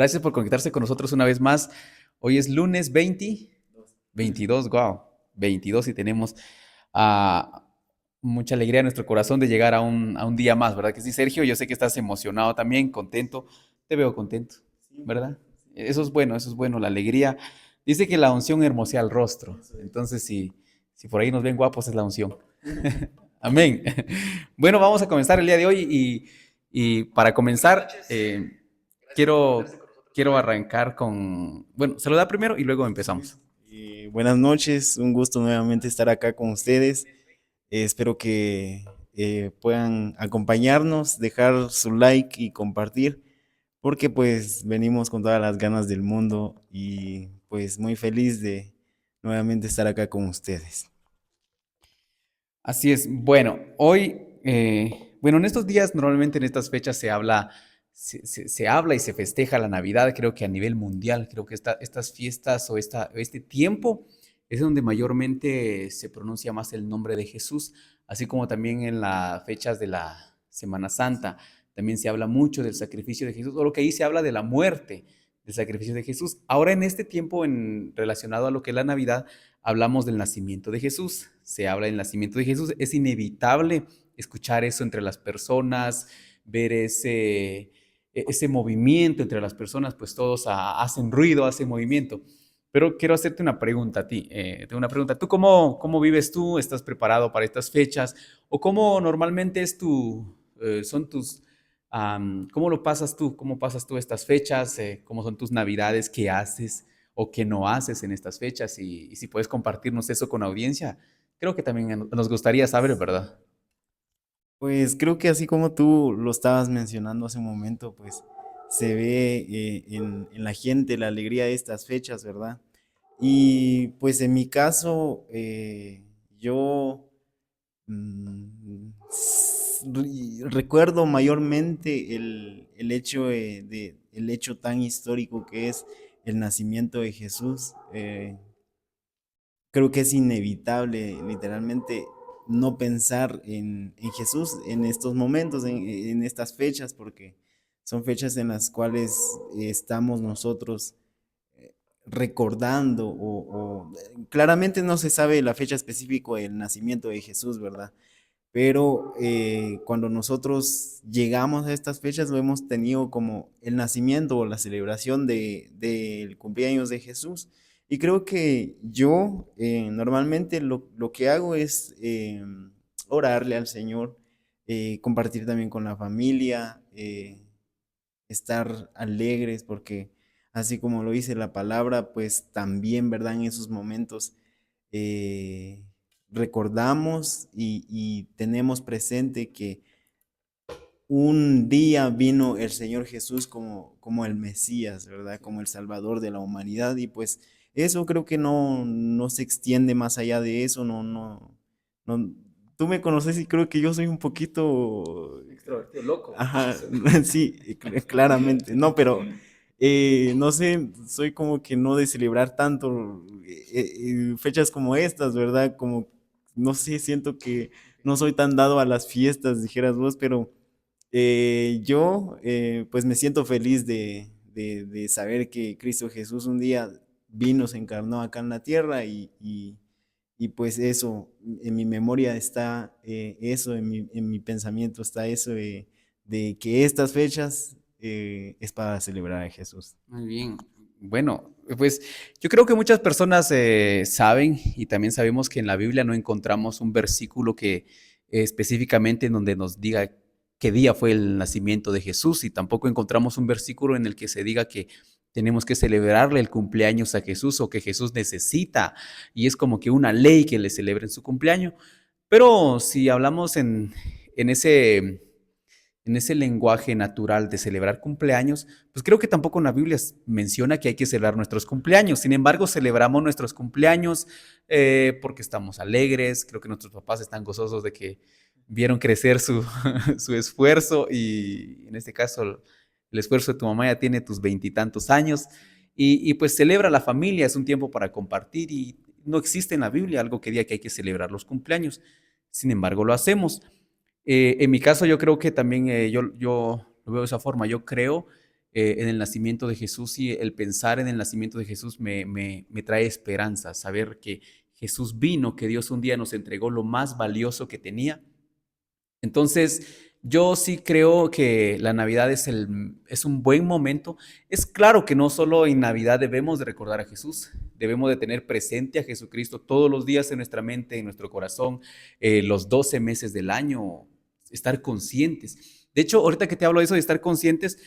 Gracias por conectarse con nosotros una vez más. Hoy es lunes 22, wow, 22 y tenemos ah, mucha alegría en nuestro corazón de llegar a un día más, ¿verdad que sí, Sergio? Yo sé que estás emocionado también, contento. Te veo contento, ¿verdad? Eso es bueno, la alegría. Dice que la unción hermosea el rostro. Entonces, si por ahí nos ven guapos, es la unción. Amén. Bueno, vamos a comenzar el día de hoy y para comenzar, quiero, quiero arrancar con, bueno, saludar primero y luego empezamos. Buenas noches, un gusto nuevamente estar acá con ustedes. Espero que puedan acompañarnos, dejar su like y compartir, porque pues venimos con todas las ganas del mundo y pues muy feliz de nuevamente estar acá con ustedes. Así es. Bueno, hoy, bueno, en estos días, normalmente en estas fechas se habla y se festeja la Navidad, creo que a nivel mundial, creo que estas fiestas este tiempo es donde mayormente se pronuncia más el nombre de Jesús, así como también en las fechas de la Semana Santa, también se habla mucho del sacrificio de Jesús, o lo que ahí se habla de la muerte, del sacrificio de Jesús. Ahora en este tiempo, relacionado a lo que es la Navidad, hablamos del nacimiento de Jesús, se habla del nacimiento de Jesús, es inevitable escuchar eso entre las personas, ver ese movimiento entre las personas, pues todos hacen ruido, hacen movimiento. Pero quiero hacerte una pregunta a ti. Tengo una pregunta. ¿Tú cómo vives tú? ¿Estás preparado para estas fechas? ¿O cómo normalmente son cómo lo pasas tú? ¿Cómo pasas tú estas fechas? ¿Cómo son tus navidades? ¿Qué haces o qué no haces en estas fechas? Y si puedes compartirnos eso con la audiencia, creo que también nos gustaría saber, ¿verdad? Pues creo que así como tú lo estabas mencionando hace un momento, pues se ve en la gente la alegría de estas fechas, ¿verdad? Y pues en mi caso, yo recuerdo mayormente el hecho el hecho tan histórico que es el nacimiento de Jesús. Creo que es inevitable, literalmente, no pensar en Jesús en estos momentos, en estas fechas, porque son fechas en las cuales estamos nosotros recordando claramente no se sabe la fecha específica del nacimiento de Jesús, ¿verdad? Pero cuando nosotros llegamos a estas fechas lo hemos tenido como el nacimiento o la celebración del cumpleaños de Jesús. Y creo que yo normalmente lo que hago es orarle al Señor, compartir también con la familia, estar alegres porque así como lo dice la palabra, pues también, ¿verdad? En esos momentos eh, recordamos y tenemos presente que un día vino el Señor Jesús como el Mesías, ¿verdad? Como el Salvador de la humanidad y pues eso creo que no se extiende más allá de eso, no. Tú me conoces y creo que yo soy un poquito, Extrovertido, loco. ajá, sí, claramente, no, pero no sé, soy como que no de celebrar tanto fechas como estas, ¿verdad? Como, no sé, siento que no soy tan dado a las fiestas, dijeras vos, pero yo pues me siento feliz de saber que Cristo Jesús un día vino, se encarnó acá en la tierra y pues eso, en mi memoria está eso, en mi pensamiento está eso de que estas fechas es para celebrar a Jesús. Muy bien. Bueno, pues yo creo que muchas personas saben y también sabemos que en la Biblia no encontramos un versículo que específicamente en donde nos diga qué día fue el nacimiento de Jesús y tampoco encontramos un versículo en el que se diga que tenemos que celebrarle el cumpleaños a Jesús o que Jesús necesita y es como que una ley que le celebren su cumpleaños. Pero si hablamos en ese en ese lenguaje natural de celebrar cumpleaños, pues creo que tampoco en la Biblia menciona que hay que celebrar nuestros cumpleaños. Sin embargo, celebramos nuestros cumpleaños porque estamos alegres, creo que nuestros papás están gozosos de que vieron crecer su esfuerzo y en este caso el esfuerzo de tu mamá ya tiene tus veintitantos años y pues celebra la familia, es un tiempo para compartir y no existe en la Biblia algo que diga que hay que celebrar los cumpleaños. Sin embargo, lo hacemos. En mi caso, yo creo que también yo lo veo de esa forma. Yo creo en el nacimiento de Jesús, y el pensar en el nacimiento de Jesús me trae esperanza, saber que Jesús vino, que Dios un día nos entregó lo más valioso que tenía. Entonces, yo sí creo que la Navidad es un buen momento. Es claro que no solo en Navidad debemos de recordar a Jesús, debemos de tener presente a Jesucristo todos los días en nuestra mente, en nuestro corazón, los 12 meses del año, estar conscientes. De hecho, ahorita que te hablo de eso de estar conscientes,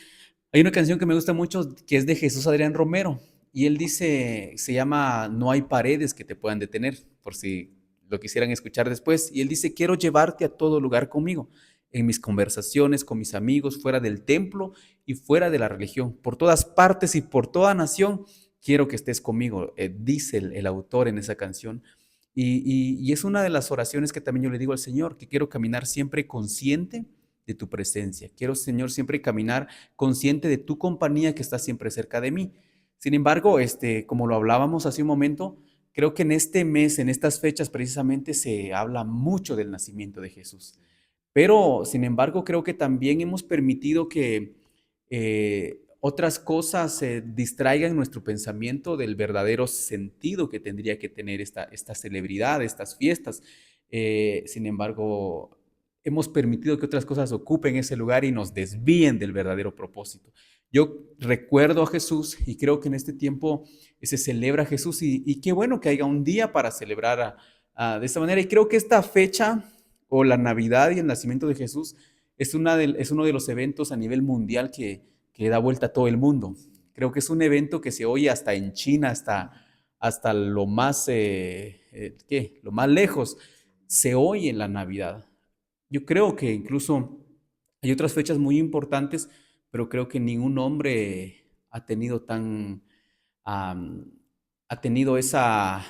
hay una canción que me gusta mucho que es de Jesús Adrián Romero, y él dice, se llama No hay paredes que te puedan detener, por si lo quisieran escuchar después. Y él dice, quiero llevarte a todo lugar conmigo, en mis conversaciones con mis amigos, fuera del templo y fuera de la religión, por todas partes y por toda nación, quiero que estés conmigo, dice el autor en esa canción. Y es una de las oraciones que también yo le digo al Señor, que quiero caminar siempre consciente de tu presencia. Quiero, Señor, siempre caminar consciente de tu compañía que está siempre cerca de mí. Sin embargo, como lo hablábamos hace un momento, creo que en este mes, en estas fechas precisamente, se habla mucho del nacimiento de Jesús. Pero, sin embargo, creo que también hemos permitido que otras cosas se distraigan nuestro pensamiento del verdadero sentido que tendría que tener esta celebridad, estas fiestas. Sin embargo, hemos permitido que otras cosas ocupen ese lugar y nos desvíen del verdadero propósito. Yo recuerdo a Jesús y creo que en este tiempo se celebra a Jesús, y qué bueno que haya un día para celebrar de esta manera. Y creo que esta fecha o la Navidad y el nacimiento de Jesús es uno de los eventos a nivel mundial que da vuelta a todo el mundo. Creo que es un evento que se oye hasta en China, hasta lo más, ¿qué? Lo más lejos, se oye en la Navidad. Yo creo que incluso hay otras fechas muy importantes, pero creo que ningún hombre ha tenido am, ha tenido esa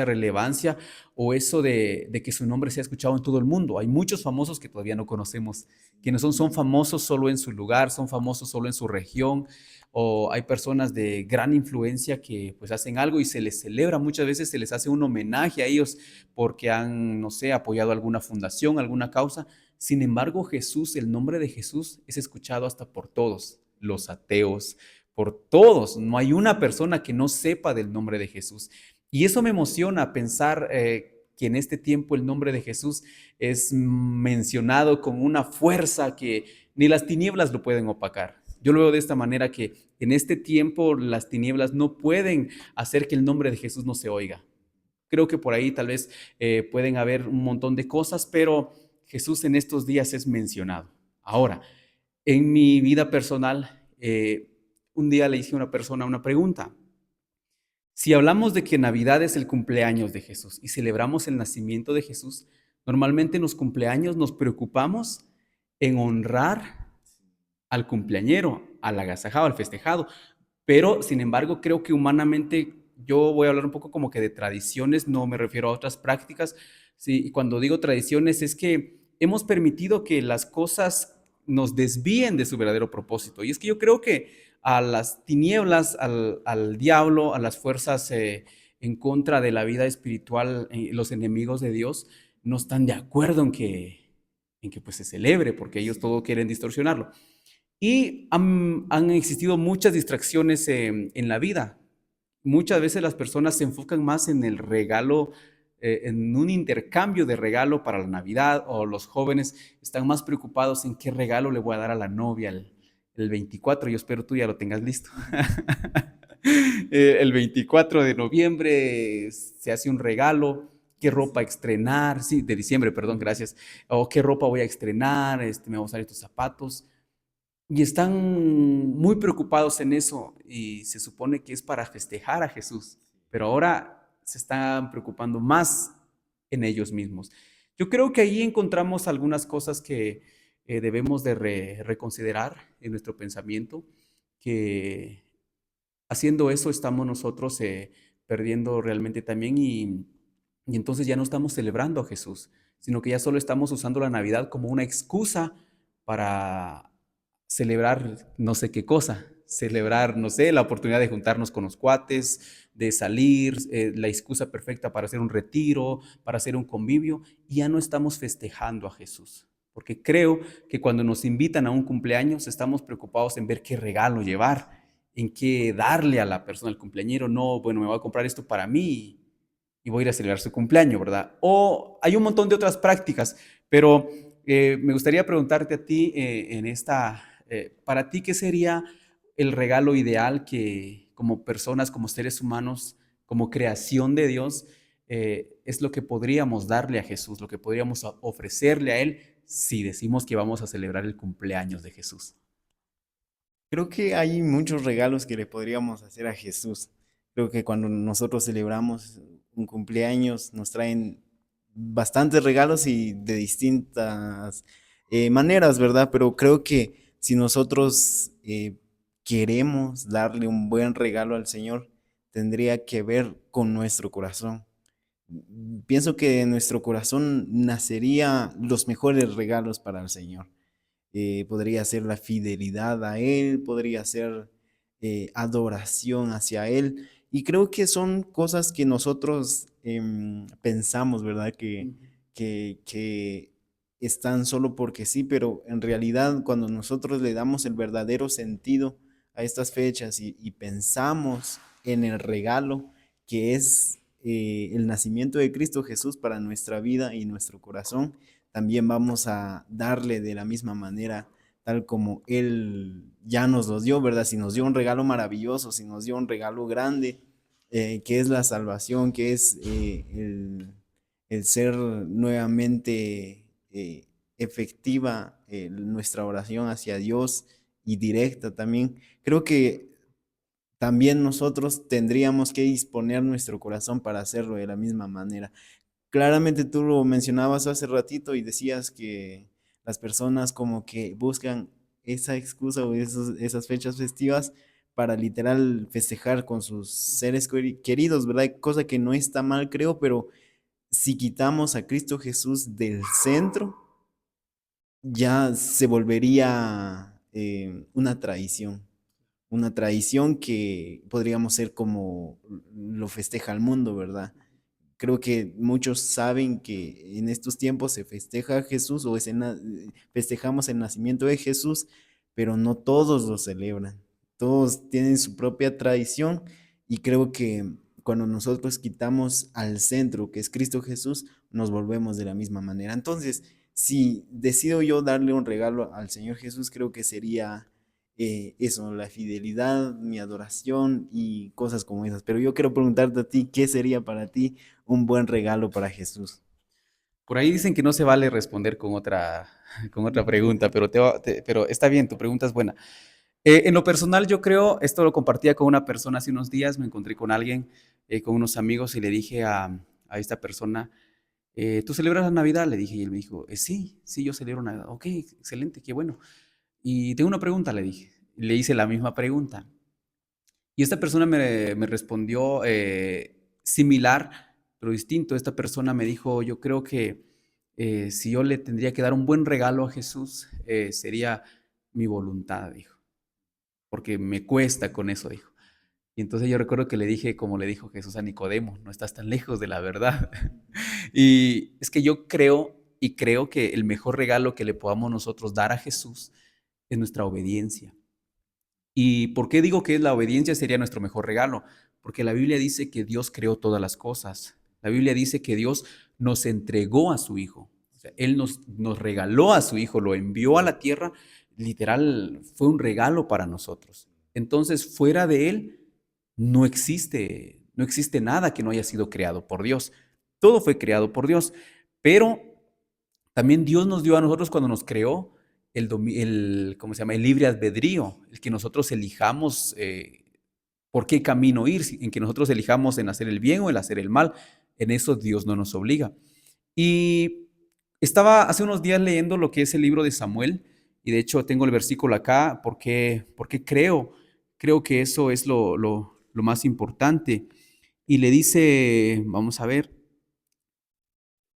relevancia, o eso de que su nombre sea escuchado en todo el mundo. Hay muchos famosos que todavía no conocemos, que no son famosos solo en su lugar, son famosos solo en su región, o hay personas de gran influencia que pues hacen algo y se les celebra, muchas veces se les hace un homenaje a ellos porque han, no sé, apoyado alguna fundación, alguna causa. Sin embargo, Jesús, el nombre de Jesús es escuchado hasta por todos, los ateos, por todos. No hay una persona que no sepa del nombre de Jesús. Y eso me emociona pensar que en este tiempo el nombre de Jesús es mencionado con una fuerza que ni las tinieblas lo pueden opacar. Yo lo veo de esta manera, que en este tiempo las tinieblas no pueden hacer que el nombre de Jesús no se oiga. Creo que por ahí tal vez pueden haber un montón de cosas, pero Jesús en estos días es mencionado. Ahora, en mi vida personal, un día le hice a una persona una pregunta. Si hablamos de que Navidad es el cumpleaños de Jesús y celebramos el nacimiento de Jesús, normalmente en los cumpleaños nos preocupamos en honrar al cumpleañero, al agasajado, al festejado. Pero, sin embargo, creo que humanamente, yo voy a hablar un poco como que de tradiciones, no me refiero a otras prácticas. Sí, y cuando digo tradiciones es que hemos permitido que las cosas nos desvíen de su verdadero propósito. Y es que yo creo que a las tinieblas, al diablo, a las fuerzas en contra de la vida espiritual, los enemigos de Dios, no están de acuerdo en que pues se celebre, porque ellos todo quieren distorsionarlo. Y han existido muchas distracciones en la vida. Muchas veces las personas se enfocan más en el regalo, en un intercambio de regalo para la Navidad, o los jóvenes están más preocupados en qué regalo le voy a dar a la novia el 24. Yo espero tú ya lo tengas listo. El 24 de noviembre se hace un regalo. ¿Qué ropa estrenar? Sí, de diciembre, perdón, gracias. O qué ropa voy a estrenar, me voy a usar estos zapatos. Y están muy preocupados en eso, y se supone que es para festejar a Jesús, pero ahora se están preocupando más en ellos mismos. Yo creo que ahí encontramos algunas cosas que debemos de reconsiderar en nuestro pensamiento, que haciendo eso estamos nosotros perdiendo realmente también, y entonces ya no estamos celebrando a Jesús, sino que ya solo estamos usando la Navidad como una excusa para celebrar no sé qué cosa, celebrar, no sé, la oportunidad de juntarnos con los cuates, de salir, la excusa perfecta para hacer un retiro, para hacer un convivio, y ya no estamos festejando a Jesús. porque creo que cuando nos invitan a un cumpleaños estamos preocupados en ver qué regalo llevar, en qué darle a la persona, al cumpleañero. No, bueno, me voy a comprar esto para mí y voy a ir a celebrar su cumpleaños, ¿verdad? O hay un montón de otras prácticas, pero me gustaría preguntarte a ti para ti, ¿qué sería el regalo ideal que como personas, como seres humanos, como creación de Dios, es lo que podríamos darle a Jesús, lo que podríamos ofrecerle a Él si decimos que vamos a celebrar el cumpleaños de Jesús? Creo que hay muchos regalos que le podríamos hacer a Jesús. Creo que cuando nosotros celebramos un cumpleaños nos traen bastantes regalos y de distintas maneras, ¿verdad? Pero creo que si nosotros queremos darle un buen regalo al Señor, tendría que ver con nuestro corazón. Pienso que en nuestro corazón nacería los mejores regalos para el Señor. Podría ser la fidelidad a Él, podría ser adoración hacia Él. Y creo que son cosas que nosotros pensamos, ¿verdad? Ujú. Que están solo porque sí, pero en realidad cuando nosotros le damos el verdadero sentido a estas fechas y pensamos en el regalo que es el nacimiento de Cristo Jesús para nuestra vida y nuestro corazón, también vamos a darle de la misma manera, tal como Él ya nos lo dio, ¿verdad? Si nos dio un regalo maravilloso, si nos dio un regalo grande, que es la salvación, que es el ser nuevamente efectiva nuestra oración hacia Dios y directa también. Creo que también nosotros tendríamos que disponer nuestro corazón para hacerlo de la misma manera. Claramente tú lo mencionabas hace ratito y decías que las personas como que buscan esa excusa o esas fechas festivas para literal festejar con sus seres queridos, ¿verdad? Cosa que no está mal, creo, pero si quitamos a Cristo Jesús del centro, ya se volvería una tradición que podríamos ser como lo festeja el mundo, ¿verdad? Creo que muchos saben que en estos tiempos se festeja a Jesús o festejamos el nacimiento de Jesús, pero no todos lo celebran. Todos tienen su propia tradición y creo que cuando nosotros quitamos al centro, que es Cristo Jesús, nos volvemos de la misma manera. Entonces, si decido yo darle un regalo al Señor Jesús, creo que sería eso, la fidelidad, mi adoración y cosas como esas. Pero yo quiero preguntarte a ti, ¿qué sería para ti un buen regalo para Jesús? Por ahí dicen que no se vale responder con con otra pregunta, pero, pero está bien, tu pregunta es buena. En lo personal, yo creo, esto lo compartía con una persona hace unos días, me encontré con alguien, con unos amigos, y le dije a esta persona, ¿tú celebras la Navidad? Le dije, y él me dijo, sí, sí, yo celebro Navidad. Ok, excelente, qué bueno. Y tengo una pregunta, le dije. Le hice la misma pregunta. Y esta persona me respondió similar, pero distinto. Esta persona me dijo, yo creo que si yo le tendría que dar un buen regalo a Jesús, sería mi voluntad, dijo, porque me cuesta con eso, dijo. Y entonces yo recuerdo que le dije, como le dijo Jesús a Nicodemo, no estás tan lejos de la verdad. Y es que yo creo y creo que el mejor regalo que le podamos nosotros dar a Jesús es nuestra obediencia. ¿Y por qué digo que la obediencia sería nuestro mejor regalo? Porque la Biblia dice que Dios creó todas las cosas. La Biblia dice que Dios nos entregó a su Hijo. O sea, Él nos regaló a su Hijo, lo envió a la tierra. Literal, fue un regalo para nosotros. Entonces, fuera de Él, no existe nada que no haya sido creado por Dios. Todo fue creado por Dios. Pero también Dios nos dio a nosotros cuando nos creó ¿cómo se llama? El libre albedrío, el que nosotros elijamos por qué camino ir, en que nosotros elijamos en hacer el bien o en hacer el mal. En eso Dios no nos obliga. Y estaba hace unos días leyendo lo que es el libro de Samuel, y de hecho tengo el versículo acá porque creo que eso es lo más importante. Y le dice, vamos a ver,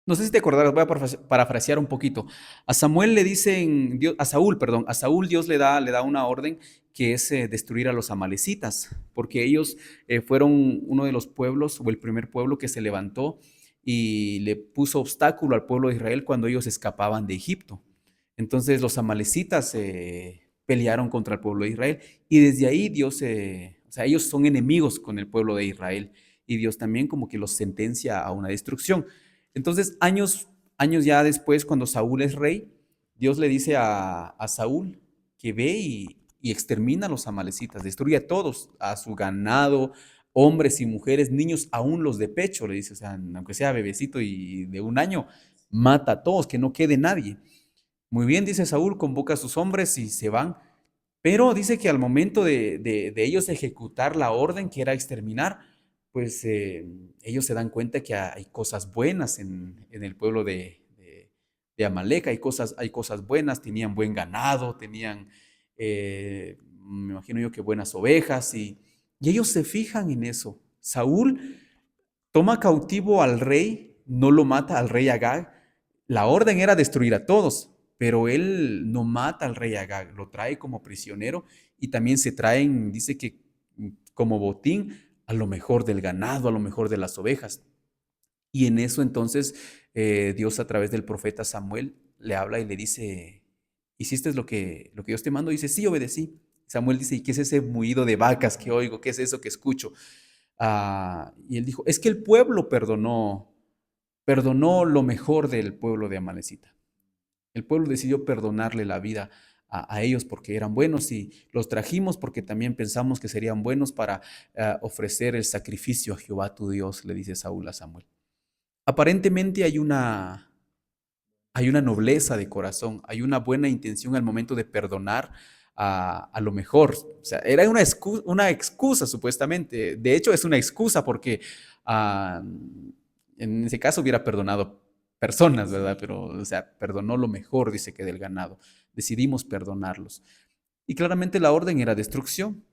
no sé si te acordarás, voy a parafrasear un poquito. A Samuel le dicen, a Saúl, perdón, a Saúl Dios le da una orden que es destruir a los amalecitas, porque ellos fueron uno de los pueblos o el primer pueblo que se levantó y le puso obstáculo al pueblo de Israel cuando ellos escapaban de Egipto. Entonces los amalecitas pelearon contra el pueblo de Israel y desde ahí Dios, o sea, ellos son enemigos con el pueblo de Israel y Dios también como que los sentencia a una destrucción. Entonces, años ya después, cuando Saúl es rey, Dios le dice a Saúl que ve y extermina a los amalecitas, destruye a todos, a su ganado, hombres y mujeres, niños, aún los de pecho, le dice, o sea, aunque sea bebecito y de 1 año, mata a todos, que no quede nadie. Muy bien, dice Saúl, convoca a sus hombres y se van. Pero dice que al momento de ellos ejecutar la orden que era exterminar, pues ellos se dan cuenta que hay cosas buenas en el pueblo de Amalek, hay cosas buenas, tenían buen ganado, tenían, me imagino yo que buenas ovejas, y ellos se fijan en eso. Saúl toma cautivo al rey, no lo mata al rey Agag. La orden era destruir a todos, pero él no mata al rey Agag, lo trae como prisionero y también se traen, dice que como botín, a lo mejor del ganado, a lo mejor de las ovejas. Y en eso entonces Dios a través del profeta Samuel le habla y le dice, ¿hiciste lo que Dios te mandó? Y dice, sí, obedecí. Samuel dice, ¿y qué es ese mugido de vacas que oigo? ¿Qué es eso que escucho? Y él dijo, es que el pueblo perdonó lo mejor del pueblo de Amalecita. El pueblo decidió perdonarle la vida a ellos porque eran buenos y los trajimos porque también pensamos que serían buenos para ofrecer el sacrificio a Jehová tu Dios, le dice Saúl a Samuel. Aparentemente hay una nobleza de corazón, hay una buena intención al momento de perdonar a lo mejor. O sea, era una excusa supuestamente. De hecho, es una excusa porque ah, en ese caso hubiera perdonado personas, ¿verdad? Pero, o sea, perdonó lo mejor, dice que del ganado. Decidimos perdonarlos. Y claramente la orden era destrucción.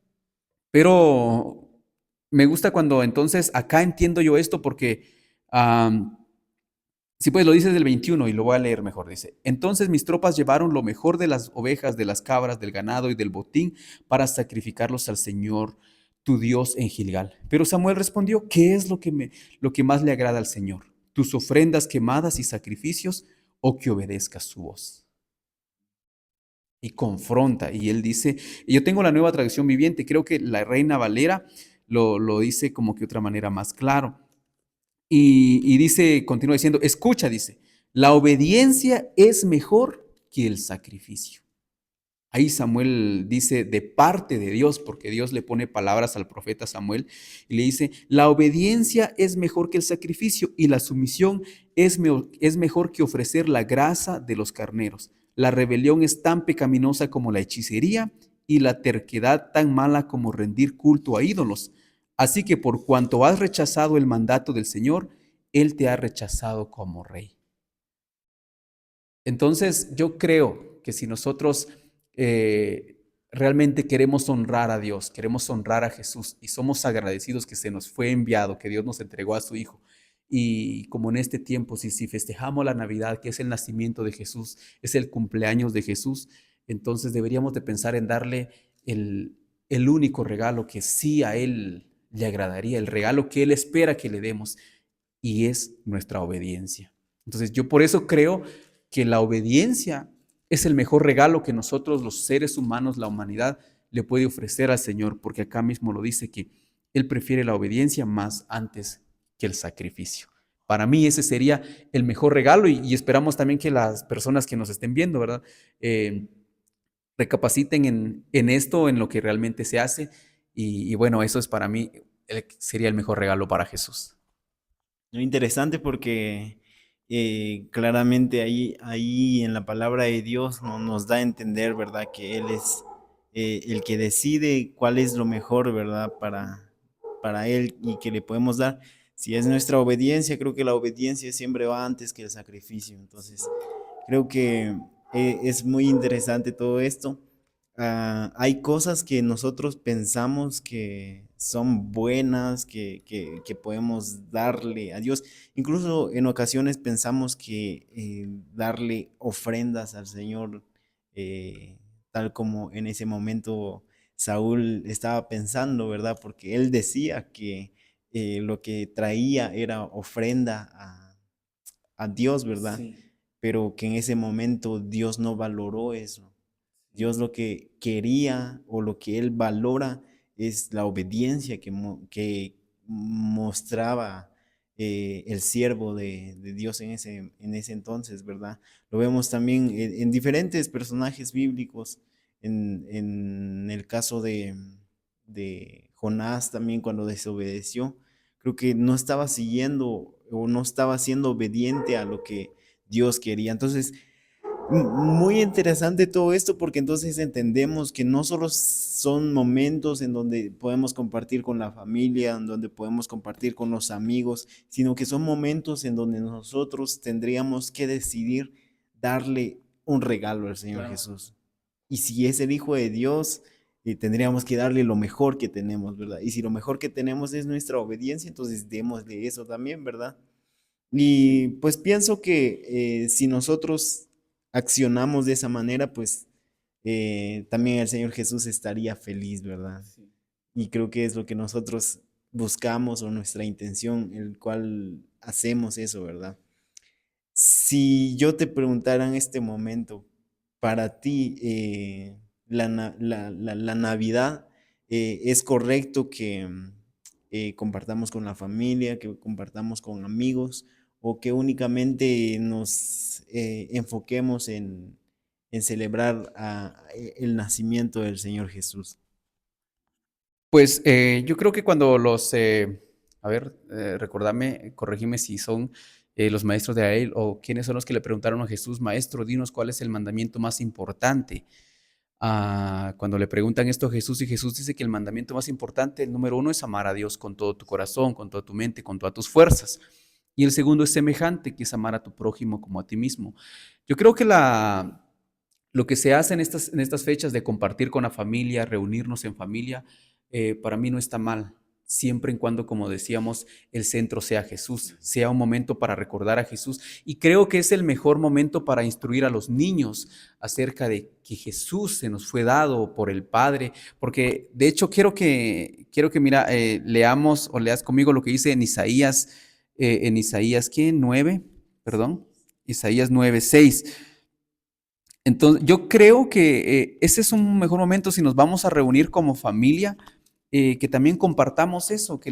Pero me gusta cuando entonces acá entiendo yo esto porque sí, pues lo dice del 21 y lo voy a leer mejor. Dice, entonces mis tropas llevaron lo mejor de las ovejas, de las cabras, del ganado y del botín para sacrificarlos al Señor tu Dios en Gilgal. Pero Samuel respondió, ¿qué es lo que más le agrada al Señor? ¿Tus ofrendas quemadas y sacrificios o que obedezcas su voz? Y confronta. Y él dice, y yo tengo la nueva traducción viviente, creo que la Reina Valera lo dice como que de otra manera más claro. Y dice, continúa diciendo, escucha, dice, la obediencia es mejor que el sacrificio. Ahí Samuel dice de parte de Dios, porque Dios le pone palabras al profeta Samuel y le dice, la obediencia es mejor que el sacrificio y la sumisión es mejor que ofrecer la grasa de los carneros. La rebelión es tan pecaminosa como la hechicería y la terquedad tan mala como rendir culto a ídolos. Así que por cuanto has rechazado el mandato del Señor, Él te ha rechazado como rey. Entonces, yo creo que si nosotros eh, realmente queremos honrar a Dios, queremos honrar a Jesús y somos agradecidos que se nos fue enviado, que Dios nos entregó a su Hijo, y como en este tiempo, si festejamos la Navidad, que es el nacimiento de Jesús, es el cumpleaños de Jesús, entonces deberíamos de pensar en darle el único regalo que sí a Él le agradaría, el regalo que Él espera que le demos, y es nuestra obediencia. Entonces, yo por eso creo que la obediencia es el mejor regalo que nosotros, los seres humanos, la humanidad, le puede ofrecer al Señor, porque acá mismo lo dice que Él prefiere la obediencia más antes que el sacrificio. Para mí ese sería el mejor regalo y esperamos también que las personas que nos estén viendo, ¿verdad? Eh, Recapaciten en esto, en lo que realmente se hace y bueno, eso es para mí, sería el mejor regalo para Jesús. Lo interesante porque claramente ahí en la palabra de Dios nos da a entender, ¿verdad? Que Él es el que decide cuál es lo mejor, ¿verdad? Para Él y que le podemos dar. Si es nuestra obediencia, creo que la obediencia siempre va antes que el sacrificio. Entonces, creo que es muy interesante todo esto. Hay cosas que nosotros pensamos que son buenas, que podemos darle a Dios. Incluso en ocasiones pensamos que darle ofrendas al Señor, tal como en ese momento Saúl estaba pensando, ¿verdad? Porque él decía que lo que traía era ofrenda a Dios, ¿verdad? Sí. pero que en ese momento Dios no valoró eso. Dios lo que quería o lo que Él valora es la obediencia que mostraba el siervo de Dios en ese entonces, ¿verdad? Lo vemos también en diferentes personajes bíblicos, en el caso de Jonás también cuando desobedeció, creo que no estaba siguiendo o no estaba siendo obediente a lo que Dios quería. Entonces, muy interesante todo esto porque entonces entendemos que no solo son momentos en donde podemos compartir con la familia, en donde podemos compartir con los amigos, sino que son momentos en donde nosotros tendríamos que decidir darle un regalo al Señor Claro. Jesús. Y si es el Hijo de Dios, tendríamos que darle lo mejor que tenemos, ¿verdad? Y si lo mejor que tenemos es nuestra obediencia, entonces démosle eso también, ¿verdad? Y pues pienso que si nosotros accionamos de esa manera, pues también el Señor Jesús estaría feliz, ¿verdad? Sí. Y creo que es lo que nosotros buscamos o nuestra intención, el cual hacemos eso, ¿verdad? Si yo te preguntara en este momento, para ti, la Navidad, ¿es correcto que compartamos con la familia, que compartamos con amigos, o que únicamente nos enfoquemos en celebrar el nacimiento del Señor Jesús? Pues yo creo que cuando a ver, recordame, corregime si son los maestros de Israel o quiénes son los que le preguntaron a Jesús, maestro, dinos cuál es el mandamiento más importante. Cuando le preguntan esto a Jesús y Jesús dice que el mandamiento más importante, el número uno, es amar a Dios con todo tu corazón, con toda tu mente, con todas tus fuerzas. Y el segundo es semejante, que es amar a tu prójimo como a ti mismo. Yo creo que lo que se hace en estas fechas de compartir con la familia, reunirnos en familia, para mí no está mal, siempre y cuando, como decíamos, el centro sea Jesús, sea un momento para recordar a Jesús. Y creo que es el mejor momento para instruir a los niños acerca de que Jesús se nos fue dado por el Padre, porque de hecho quiero que mira, leamos o leas conmigo lo que dice en Isaías, ¿qué? 9, perdón, Isaías 9:6. Entonces, yo creo que ese es un mejor momento si nos vamos a reunir como familia, que también compartamos eso, que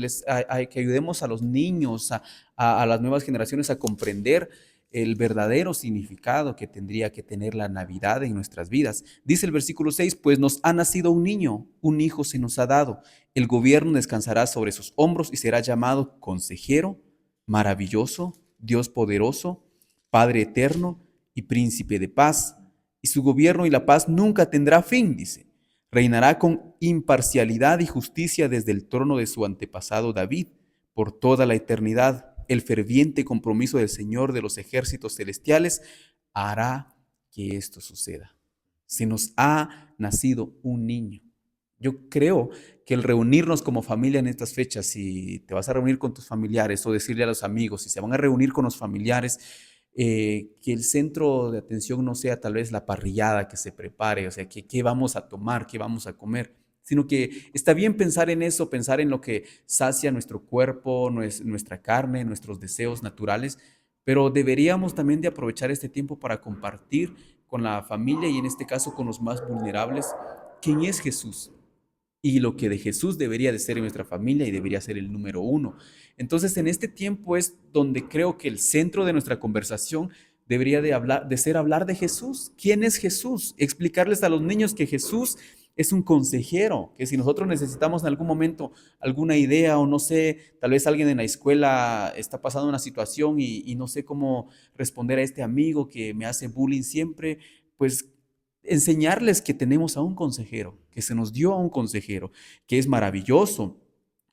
ayudemos a los niños, a las nuevas generaciones a comprender el verdadero significado que tendría que tener la Navidad en nuestras vidas. Dice el versículo 6, pues nos ha nacido un niño, un hijo se nos ha dado, el gobierno descansará sobre sus hombros y será llamado Consejero, Maravilloso, Dios poderoso, Padre eterno y Príncipe de paz, y su gobierno y la paz nunca tendrá fin, dice. Reinará con imparcialidad y justicia desde el trono de su antepasado David por toda la eternidad. El ferviente compromiso del Señor de los ejércitos celestiales hará que esto suceda. Se nos ha nacido un niño. Yo creo que el reunirnos como familia en estas fechas, si te vas a reunir con tus familiares o decirle a los amigos, si se van a reunir con los familiares, que el centro de atención no sea tal vez la parrillada que se prepare, o sea, que qué vamos a tomar, qué vamos a comer, sino que está bien pensar en eso, pensar en lo que sacia nuestro cuerpo, nuestra carne, nuestros deseos naturales, pero deberíamos también de aprovechar este tiempo para compartir con la familia y en este caso con los más vulnerables quién es Jesús y lo que de Jesús debería de ser en nuestra familia y debería ser el número uno. Entonces, en este tiempo es donde creo que el centro de nuestra conversación debería de ser hablar de Jesús. ¿Quién es Jesús? Explicarles a los niños que Jesús es un consejero, que si nosotros necesitamos en algún momento alguna idea o no sé, tal vez alguien en la escuela está pasando una situación y no sé cómo responder a este amigo que me hace bullying siempre, pues enseñarles que tenemos a un consejero, que se nos dio a un consejero, que es maravilloso,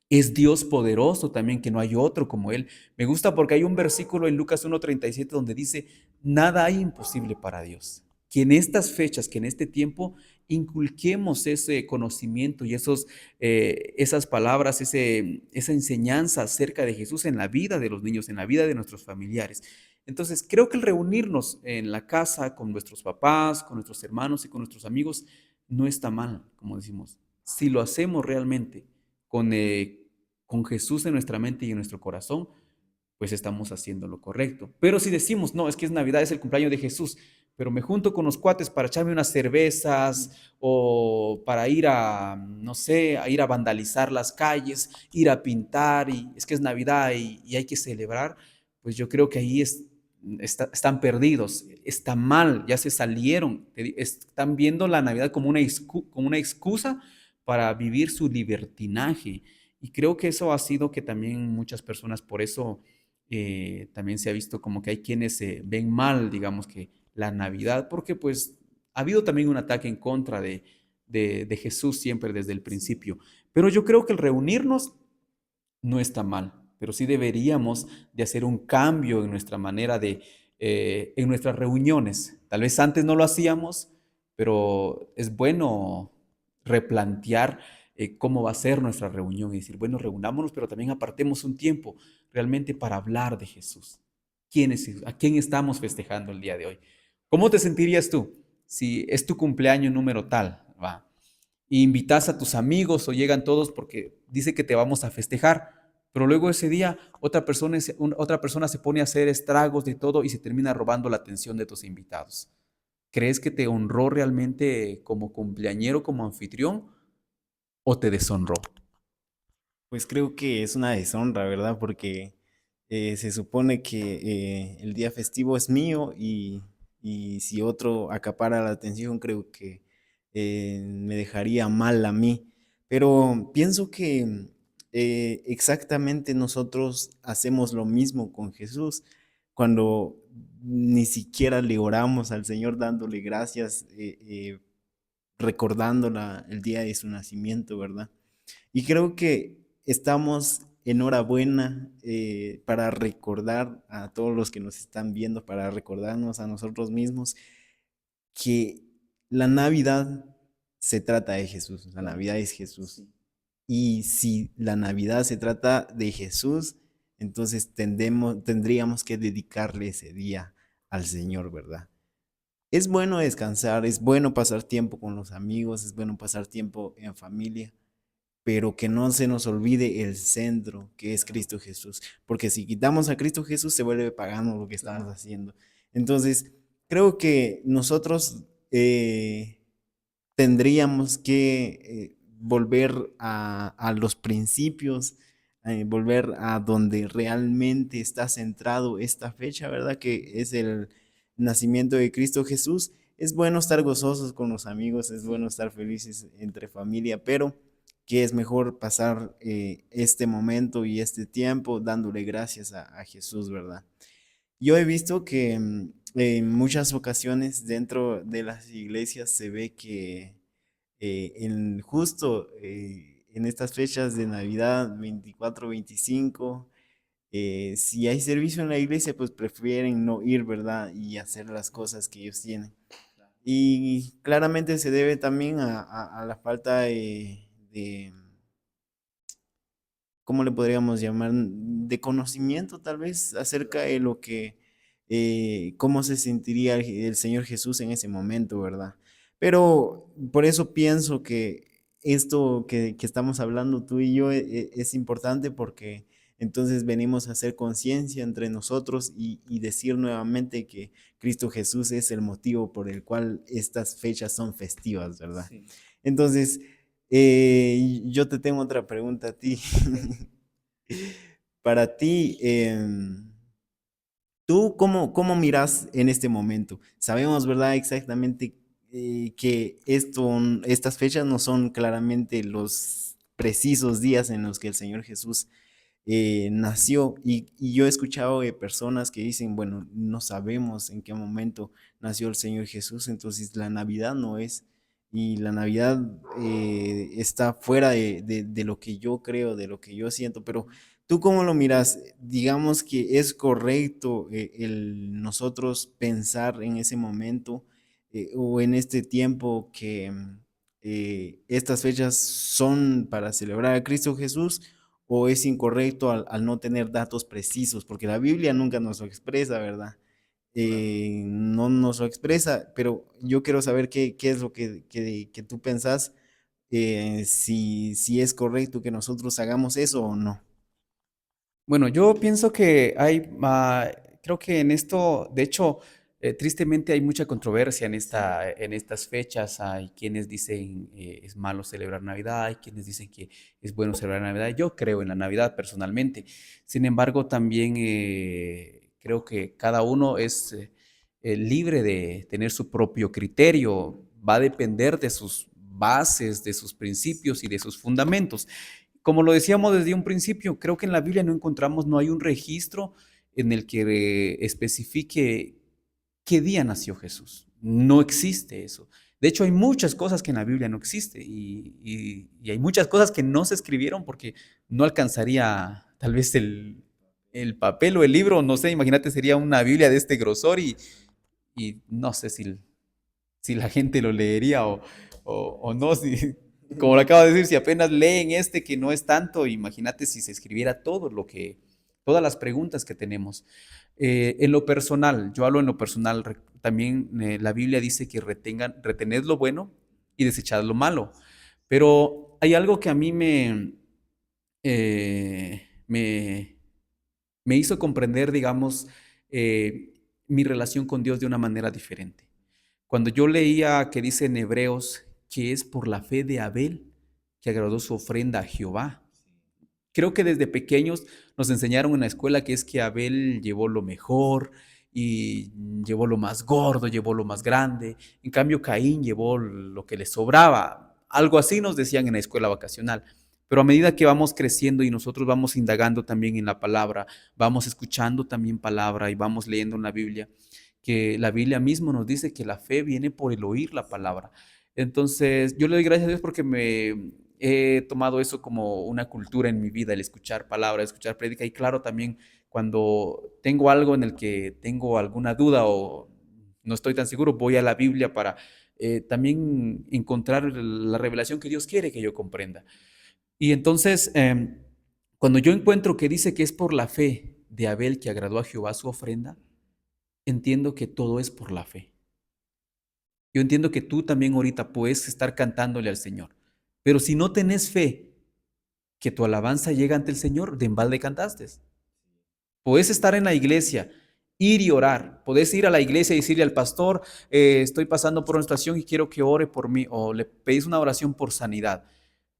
es Dios poderoso también, que no hay otro como Él. Me gusta porque hay un versículo en Lucas 1:37 donde dice, nada hay imposible para Dios. Que en estas fechas, que en este tiempo, inculquemos ese conocimiento y esas palabras, esa enseñanza acerca de Jesús en la vida de los niños, en la vida de nuestros familiares. Entonces, creo que el reunirnos en la casa con nuestros papás, con nuestros hermanos y con nuestros amigos no está mal, como decimos. Si lo hacemos realmente con Jesús en nuestra mente y en nuestro corazón, pues estamos haciendo lo correcto. Pero si decimos, no, es que es Navidad, es el cumpleaños de Jesús, pero me junto con los cuates para echarme unas cervezas o para ir a, no sé, a ir a vandalizar las calles, ir a pintar, y es que es Navidad y hay que celebrar, pues yo creo que ahí están perdidos, está mal, ya se salieron, están viendo la Navidad como una excusa para vivir su libertinaje. Y creo que eso ha sido que también muchas personas, por eso también se ha visto como que hay quienes se ven mal, digamos que la Navidad, porque pues ha habido también un ataque en contra de Jesús siempre desde el principio. Pero yo creo que el reunirnos no está mal, pero sí deberíamos de hacer un cambio en nuestra manera en nuestras reuniones. Tal vez antes no lo hacíamos, pero es bueno replantear cómo va a ser nuestra reunión y decir, bueno, reunámonos, pero también apartemos un tiempo realmente para hablar de Jesús. ¿A quién estamos festejando el día de hoy? ¿Cómo te sentirías tú si es tu cumpleaños número tal, va? Y invitas a tus amigos o llegan todos porque dice que te vamos a festejar, pero luego ese día otra persona se pone a hacer estragos de todo y se termina robando la atención de tus invitados. ¿Crees que te honró realmente como cumpleañero, como anfitrión, o te deshonró? Pues creo que es una deshonra, ¿verdad? Porque se supone que el día festivo es mío y si otro acapara la atención, creo que me dejaría mal a mí. Pero pienso que exactamente nosotros hacemos lo mismo con Jesús cuando ni siquiera le oramos al Señor dándole gracias, recordando el día de su nacimiento, ¿verdad? Y creo que estamos enhorabuena para recordar a todos los que nos están viendo, para recordarnos a nosotros mismos que la Navidad se trata de Jesús, la Navidad es Jesús. Sí. Y si la Navidad se trata de Jesús, entonces tendríamos que dedicarle ese día al Señor, ¿verdad? Es bueno descansar, es bueno pasar tiempo con los amigos, es bueno pasar tiempo en familia, pero que no se nos olvide el centro, que es Claro, Cristo Jesús, porque si quitamos a Cristo Jesús se vuelve pagano lo que estamos claro. haciendo. Entonces, creo que nosotros tendríamos que volver a los principios, volver a donde realmente está centrado esta fecha, ¿verdad? Que es el nacimiento de Cristo Jesús. Es bueno estar gozosos con los amigos, es bueno Sí. estar felices entre familia, pero que es mejor pasar este momento y este tiempo dándole gracias a Jesús, ¿verdad? Yo he visto que en muchas ocasiones dentro de las iglesias se ve que justo en estas fechas de Navidad, 24, 25, si hay servicio en la iglesia, pues prefieren no ir, ¿verdad? Y hacer las cosas que ellos tienen. Y claramente se debe también a la falta de, ¿cómo le podríamos llamar? De conocimiento tal vez acerca de lo que, cómo se sentiría el Señor Jesús en ese momento, ¿verdad? Pero por eso pienso que esto que estamos hablando tú y yo es importante porque entonces venimos a hacer conciencia entre nosotros y decir nuevamente que Cristo Jesús es el motivo por el cual estas fechas son festivas, ¿verdad? Sí. Entonces, yo te tengo otra pregunta a ti. Ok. Para ti, ¿tú cómo miras en este momento? Sabemos, ¿verdad? Exactamente que estas fechas no son claramente los precisos días en los que el Señor Jesús nació. Y yo he escuchado de personas que dicen, bueno, no sabemos en qué momento nació el Señor Jesús, entonces la Navidad no es. Y la Navidad está fuera de lo que yo creo, de lo que yo siento, pero Ujú. ¿tú cómo lo miras? Digamos que es correcto el nosotros pensar en ese momento o en este tiempo que estas fechas son para celebrar a Cristo Jesús o es incorrecto al no tener datos precisos, porque la Biblia nunca nos lo expresa, ¿verdad? Claro. No nos lo expresa, pero yo quiero saber qué es lo que tú pensás, si es correcto que nosotros hagamos eso o no. Bueno, yo pienso que creo que en esto, de hecho, tristemente hay mucha controversia en estas fechas. Hay quienes dicen es malo celebrar Navidad, hay quienes dicen que es bueno celebrar Navidad. Yo creo en la Navidad personalmente. Sin embargo, también creo que cada uno es libre de tener su propio criterio. Va a depender de sus bases, de sus principios y de sus fundamentos. Como lo decíamos desde un principio, creo que en la Biblia no hay un registro en el que especifique qué día nació Jesús. No existe eso. De hecho, hay muchas cosas que en la Biblia no existe y hay muchas cosas que no se escribieron porque no alcanzaría tal vez el papel o el libro, no sé, imagínate, sería una Biblia de este grosor y no sé si la gente lo leería o no, como lo acabo de decir, si apenas leen este que no es tanto, imagínate si se escribiera todo todas las preguntas que tenemos. En lo personal, yo hablo en lo personal, también la Biblia dice que retened lo bueno y desechad lo malo, pero hay algo que a mí me me hizo comprender, digamos, mi relación con Dios de una manera diferente. Cuando yo leía que dice en Hebreos que es por la fe de Abel que agradó su ofrenda a Jehová. Creo que desde pequeños nos enseñaron en la escuela que es que Abel llevó lo mejor y llevó lo más gordo, llevó lo más grande. En cambio, Caín llevó lo que le sobraba. Algo así nos decían en la escuela vacacional. Pero a medida que vamos creciendo y nosotros vamos indagando también en la palabra, vamos escuchando también palabra y vamos leyendo en la Biblia, que la Biblia mismo nos dice que la fe viene por el oír la palabra. Entonces, yo le doy gracias a Dios porque me he tomado eso como una cultura en mi vida, el escuchar palabra, escuchar prédica. Y claro, también cuando tengo algo en el que tengo alguna duda o no estoy tan seguro, voy a la Biblia para también encontrar la revelación que Dios quiere que yo comprenda. Y entonces, cuando yo encuentro que dice que es por la fe de Abel que agradó a Jehová su ofrenda, entiendo que todo es por la fe. Yo entiendo que tú también ahorita puedes estar cantándole al Señor, pero si no tenés fe que tu alabanza llega ante el Señor, de embalde cantaste. Puedes estar en la iglesia, ir y orar. Podés ir a la iglesia y decirle al pastor, estoy pasando por una situación y quiero que ore por mí, o le pedís una oración por sanidad,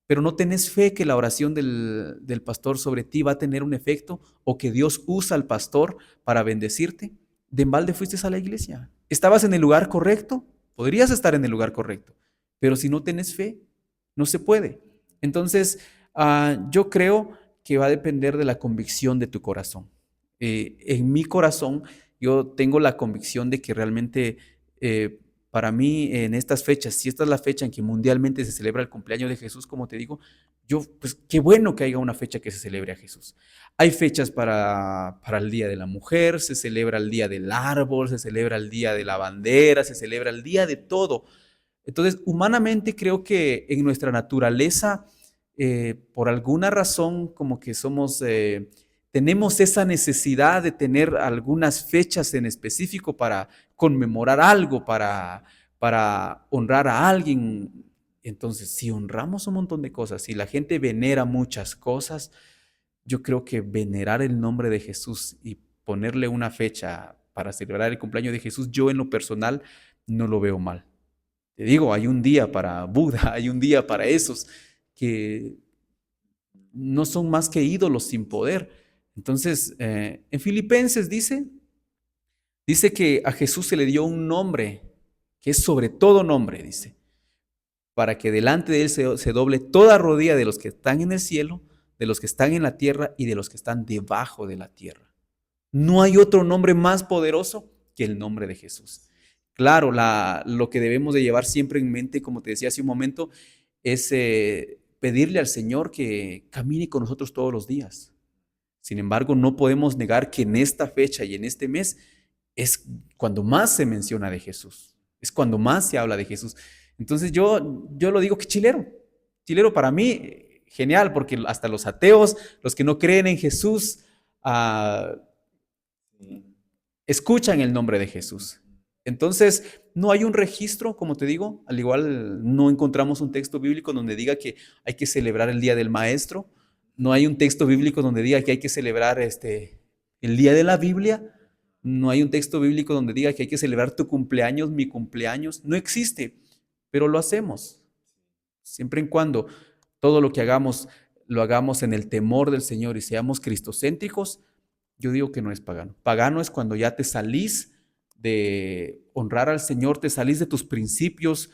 pero no tenés fe que la oración del pastor sobre ti va a tener un efecto o que Dios usa al pastor para bendecirte. De embalde fuiste a la iglesia. ¿Estabas en el lugar correcto? Podrías estar en el lugar correcto, pero si no tienes fe, no se puede. Entonces, yo creo que va a depender de la convicción de tu corazón. En mi corazón, yo tengo la convicción de que realmente para mí en estas fechas, si esta es la fecha en que mundialmente se celebra el cumpleaños de Jesús, como te digo, yo, pues qué bueno que haya una fecha que se celebre a Jesús. Hay fechas para el Día de la Mujer, se celebra el Día del Árbol, se celebra el Día de la Bandera, se celebra el Día de todo. Entonces, humanamente creo que en nuestra naturaleza, por alguna razón, como que tenemos esa necesidad de tener algunas fechas en específico para conmemorar algo, para honrar a alguien. Entonces, si honramos un montón de cosas, si la gente venera muchas cosas, yo creo que venerar el nombre de Jesús y ponerle una fecha para celebrar el cumpleaños de Jesús, yo en lo personal no lo veo mal. Te digo, hay un día para Buda, hay un día para esos que no son más que ídolos sin poder. Entonces, en Filipenses dice que a Jesús se le dio un nombre, que es sobre todo nombre, dice, para que delante de él se doble toda rodilla de los que están en el cielo, de los que están en la tierra y de los que están debajo de la tierra. No hay otro nombre más poderoso que el nombre de Jesús. Claro, lo que debemos de llevar siempre en mente, como te decía hace un momento, es pedirle al Señor que camine con nosotros todos los días. Sin embargo, no podemos negar que en esta fecha y en este mes es cuando más se menciona de Jesús, es cuando más se habla de Jesús. Entonces yo lo digo que chilero, chilero para mí, genial, porque hasta los ateos, los que no creen en Jesús, uh, escuchan el nombre de Jesús. Entonces, no hay un registro, como te digo, al igual no encontramos un texto bíblico donde diga que hay que celebrar el Día del Maestro. No hay un texto bíblico donde diga que hay que celebrar el día de la Biblia. No hay un texto bíblico donde diga que hay que celebrar tu cumpleaños, mi cumpleaños. No existe, pero lo hacemos. Siempre y cuando todo lo que hagamos lo hagamos en el temor del Señor y seamos cristocéntricos, yo digo que no es pagano. Pagano es cuando ya te salís de honrar al Señor, te salís de tus principios.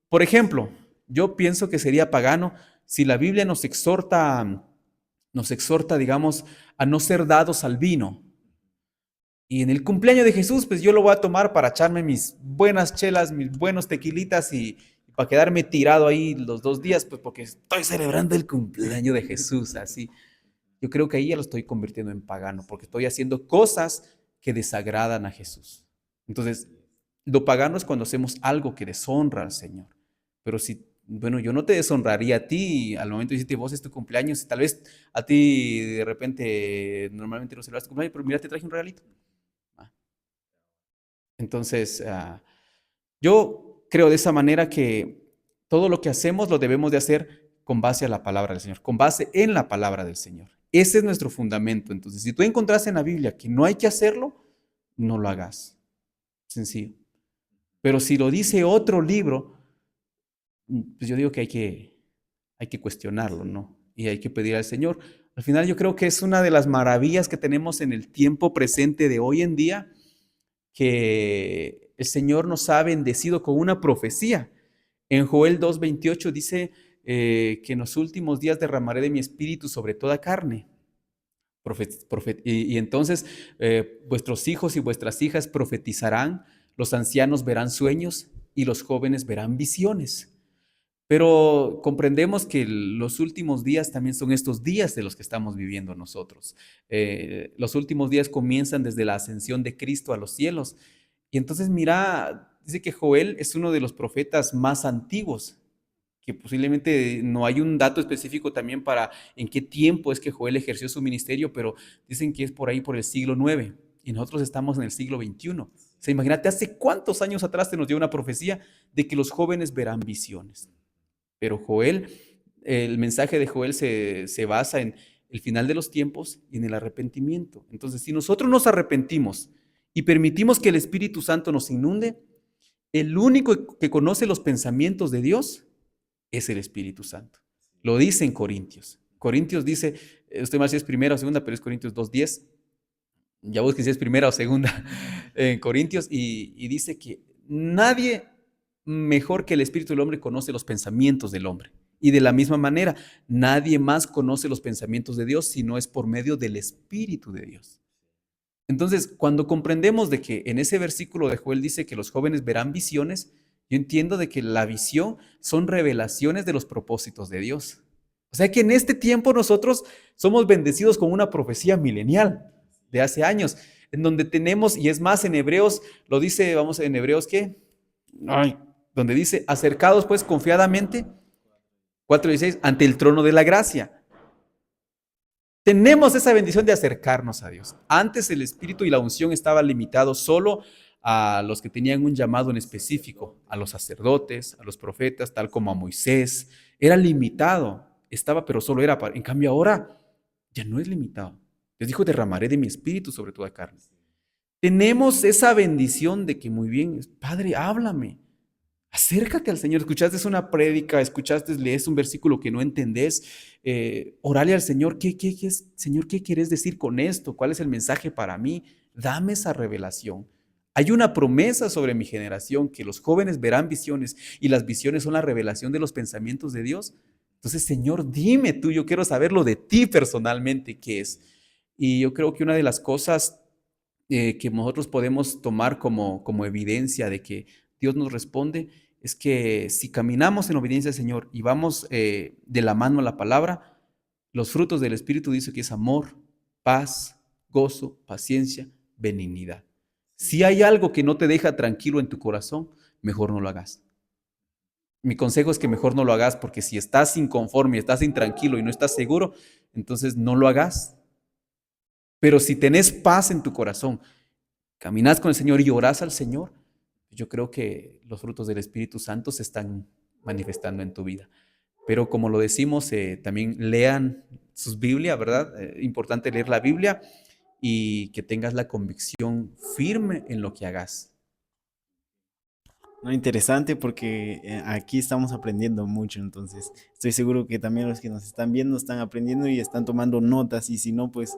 Por ejemplo, yo pienso que sería pagano si la Biblia nos exhorta, digamos, a no ser dados al vino. Y en el cumpleaños de Jesús, pues yo lo voy a tomar para echarme mis buenas chelas, mis buenos tequilitas y para quedarme tirado ahí los 2 días, pues porque estoy celebrando el cumpleaños de Jesús, así. Yo creo que ahí ya lo estoy convirtiendo en pagano, porque estoy haciendo cosas que desagradan a Jesús. Entonces, lo pagano es cuando hacemos algo que deshonra al Señor. Pero si, bueno, yo no te deshonraría a ti al momento de decirte, vos es tu cumpleaños, y tal vez a ti de repente, normalmente no celebras tu cumpleaños, pero mira, te traje un regalito. Ah, Entonces, yo creo de esa manera que todo lo que hacemos lo debemos de hacer con base a la palabra del Señor, con base en la palabra del Señor. Ese es nuestro fundamento. Entonces, si tú encontrás en la Biblia que no hay que hacerlo, no lo hagas. Sencillo. Pero si lo dice otro libro, pues yo digo que hay que cuestionarlo, ¿no? Y hay que pedir al Señor. Al final yo creo que es una de las maravillas que tenemos en el tiempo presente de hoy en día, que el Señor nos ha bendecido con una profecía. En Joel 2:28 dice que en los últimos días derramaré de mi espíritu sobre toda carne. Y entonces vuestros hijos y vuestras hijas profetizarán, los ancianos verán sueños y los jóvenes verán visiones. Pero comprendemos que los últimos días también son estos días de los que estamos viviendo nosotros. Los últimos días comienzan desde la ascensión de Cristo a los cielos. Y entonces mira, dice que Joel es uno de los profetas más antiguos, que posiblemente no hay un dato específico también para en qué tiempo es que Joel ejerció su ministerio, pero dicen que es por ahí por el siglo IX y nosotros estamos en el siglo XXI. O sea, imagínate, hace cuántos años atrás te nos dio una profecía de que los jóvenes verán visiones. Pero Joel, el mensaje de Joel se basa en el final de los tiempos y en el arrepentimiento. Entonces, si nosotros nos arrepentimos y permitimos que el Espíritu Santo nos inunde, el único que conoce los pensamientos de Dios es el Espíritu Santo. Lo dice en Corintios. Corintios dice, estoy mal si es primera o segunda, pero es Corintios 2:10. Ya busquen si es primera o segunda en Corintios, y dice que nadie mejor que el Espíritu del hombre conoce los pensamientos del hombre. Y de la misma manera, nadie más conoce los pensamientos de Dios si no es por medio del Espíritu de Dios. Entonces, cuando comprendemos de que en ese versículo de Joel dice que los jóvenes verán visiones, yo entiendo de que la visión son revelaciones de los propósitos de Dios. O sea que en este tiempo nosotros somos bendecidos con una profecía milenial de hace años, en donde tenemos, y es más, en Hebreos, lo dice, vamos, en Hebreos, ¿qué? Ay, donde dice, acercados pues confiadamente, 4:16, ante el trono de la gracia. Tenemos esa bendición de acercarnos a Dios. Antes el Espíritu y la unción estaba limitado solo a los que tenían un llamado en específico, a los sacerdotes, a los profetas, tal como a Moisés. Era limitado, estaba, pero solo era para. En cambio ahora ya no es limitado. Les dijo, derramaré de mi espíritu sobre toda carne. Tenemos esa bendición de que muy bien, Padre, háblame. Acércate al Señor, escuchaste una prédica, lees un versículo que no entendés, orale al Señor, ¿qué es? Señor, ¿qué quieres decir con esto? ¿Cuál es el mensaje para mí? Dame esa revelación. Hay una promesa sobre mi generación que los jóvenes verán visiones y las visiones son la revelación de los pensamientos de Dios. Entonces, Señor, dime tú, yo quiero saberlo de ti personalmente, ¿qué es? Y yo creo que una de las cosas que nosotros podemos tomar como evidencia de que Dios nos responde es que si caminamos en obediencia al Señor y vamos de la mano a la palabra, los frutos del Espíritu dice que es amor, paz, gozo, paciencia, benignidad. Si hay algo que no te deja tranquilo en tu corazón, mejor no lo hagas. Mi consejo es que mejor no lo hagas, porque si estás inconforme, estás intranquilo y no estás seguro, entonces no lo hagas. Pero si tenés paz en tu corazón, caminas con el Señor y orás al Señor, yo creo que los frutos del Espíritu Santo se están manifestando en tu vida. Pero como lo decimos, también lean sus Biblia, ¿verdad? Importante leer la Biblia y que tengas la convicción firme en lo que hagas. No, interesante porque aquí estamos aprendiendo mucho, entonces estoy seguro que también los que nos están viendo están aprendiendo y están tomando notas y si no, pues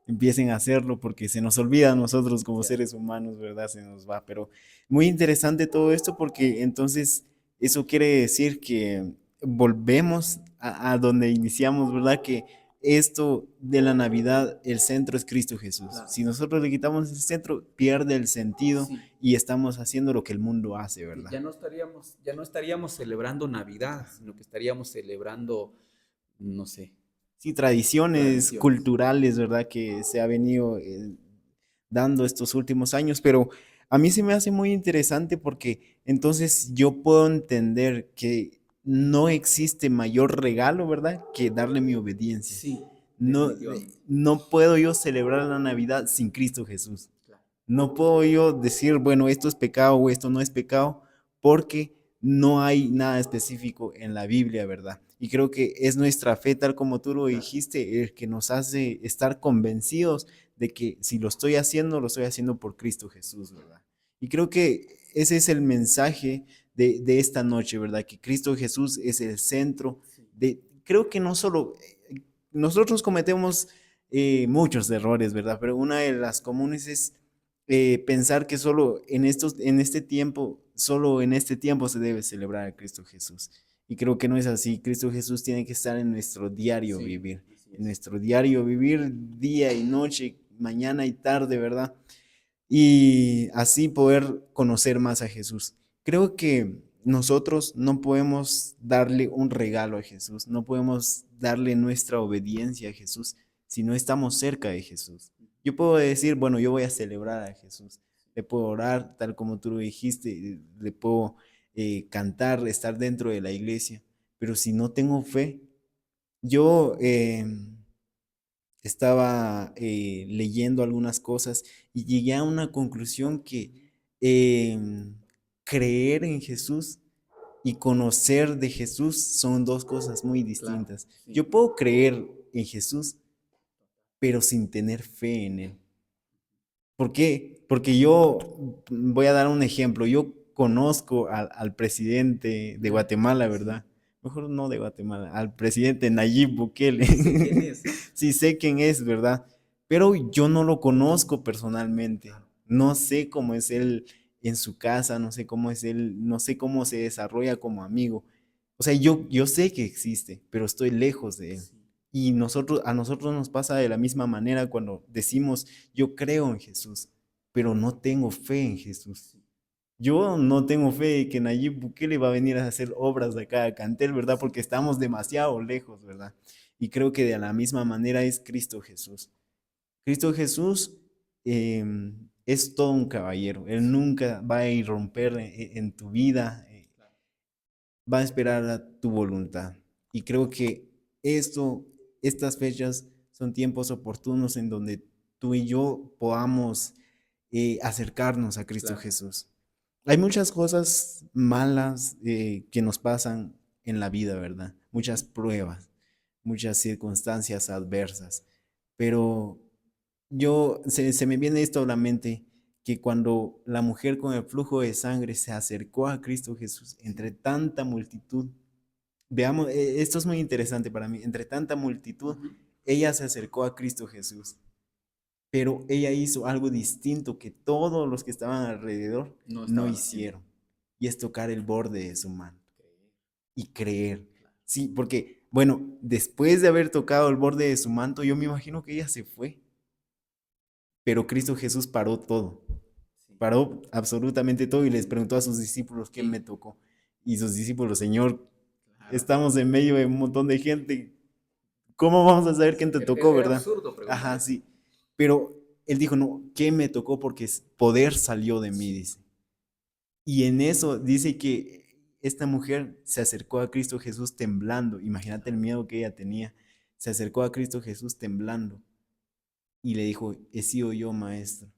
empiecen a hacerlo porque se nos olvida a nosotros como Cierto. seres humanos, ¿verdad? Se nos va, pero muy interesante todo esto porque entonces eso quiere decir que volvemos a donde iniciamos, ¿verdad? Que esto de la Navidad, el centro es Cristo Jesús. Claro. Si nosotros le quitamos el centro, pierde el sentido Sí. y estamos haciendo lo que el mundo hace, Sí, ¿verdad? ya no estaríamos celebrando Navidad, sino que estaríamos celebrando, no sé, Sí, tradiciones tradiciones. culturales, ¿verdad? Que se ha venido dando estos últimos años, pero a mí se me hace muy interesante porque entonces yo puedo entender que no existe mayor regalo, ¿verdad? Que darle mi obediencia. Sí, No, definitivamente. no puedo yo celebrar la Navidad sin Cristo Jesús. Claro. No puedo yo decir, bueno, esto es pecado o esto no es pecado, porque no hay nada específico en la Biblia, ¿verdad? Y creo que es nuestra fe, tal como tú lo Claro. dijiste, el que nos hace estar convencidos de que si lo estoy haciendo por Cristo Jesús, ¿verdad? Y creo que ese es el mensaje de esta noche, ¿verdad? Que Cristo Jesús es el centro Sí. de, creo que no solo, nosotros cometemos muchos errores, ¿verdad? Pero una de las comunes es pensar que solo en este tiempo se debe celebrar a Cristo Jesús. Y creo que no es así. Cristo Jesús tiene que estar Sí, así en es. nuestro diario vivir, día y noche, mañana y tarde, ¿verdad? Y así poder conocer más a Jesús. Creo que nosotros no podemos darle un regalo a Jesús, no podemos darle nuestra obediencia a Jesús si no estamos cerca de Jesús. Yo puedo decir, bueno, yo voy a celebrar a Jesús, le puedo orar tal como tú lo dijiste, le puedo cantar, estar dentro de la iglesia, pero si no tengo fe, yo estaba leyendo algunas cosas y llegué a una conclusión que creer en Jesús y conocer de Jesús son dos cosas muy Claro, distintas. sí. Yo puedo creer en Jesús, pero sin tener fe en Él. ¿Por qué? Porque yo voy a dar un ejemplo. Yo conozco al presidente de Ya, Guatemala, sí. ¿verdad? Mejor no de Guatemala, al presidente Nayib Bukele. Sí sé quién es, ¿ah? Sí sé quién es, ¿verdad? Pero yo no lo conozco personalmente. Claro. No sé cómo es él en su casa, no sé cómo es él, no sé cómo se desarrolla como amigo. O sea, yo sé que existe, pero estoy lejos de él. Sí. Y a nosotros nos pasa de la misma manera cuando decimos, yo creo en Jesús, pero no tengo fe en Jesús. Sí. Yo no tengo fe de que Nayib Bukele va a venir a hacer obras de acá a Cantel, ¿verdad? Sí. Porque estamos demasiado lejos, ¿verdad? Y creo que de la misma manera es Cristo Jesús. Cristo Jesús es todo un caballero. Él Sí. nunca va a irromper en tu vida, Claro. va a esperar a tu voluntad. Y creo que esto, estas fechas son tiempos oportunos en donde tú y yo podamos acercarnos a Cristo Claro. Jesús. Hay muchas cosas malas que nos pasan en la vida, ¿verdad? Muchas Ujú. pruebas, muchas circunstancias adversas, pero se me viene esto a la mente, que cuando la mujer con el flujo de sangre se acercó a Cristo Jesús Sí. entre tanta multitud, veamos, esto es muy interesante para mí, entre tanta multitud, Ujú. ella se acercó a Cristo Jesús, pero ella hizo algo distinto que todos los que estaban alrededor No no estaban haciendo. hicieron, y es tocar el borde de su mano Creer. y creer. Claro. Sí, porque, bueno, después de haber tocado el borde de su manto, yo me imagino que ella se fue, pero Cristo Jesús paró todo, Sí. paró absolutamente todo y les preguntó a sus discípulos quién me ¿Quién? tocó. Y sus discípulos, Señor, Claro. estamos en medio de un montón de gente, ¿cómo vamos a saber quién Sí, te tocó, era verdad? absurdo preguntar Ajá, eso. sí. Pero él dijo, no, ¿qué me tocó? Porque poder salió de mí, Sí. dice. Y en eso dice que esta mujer se acercó a Cristo Jesús temblando. Imagínate el Claro. miedo que ella tenía. Se acercó a Cristo Jesús temblando y le dijo, he sido yo, maestro.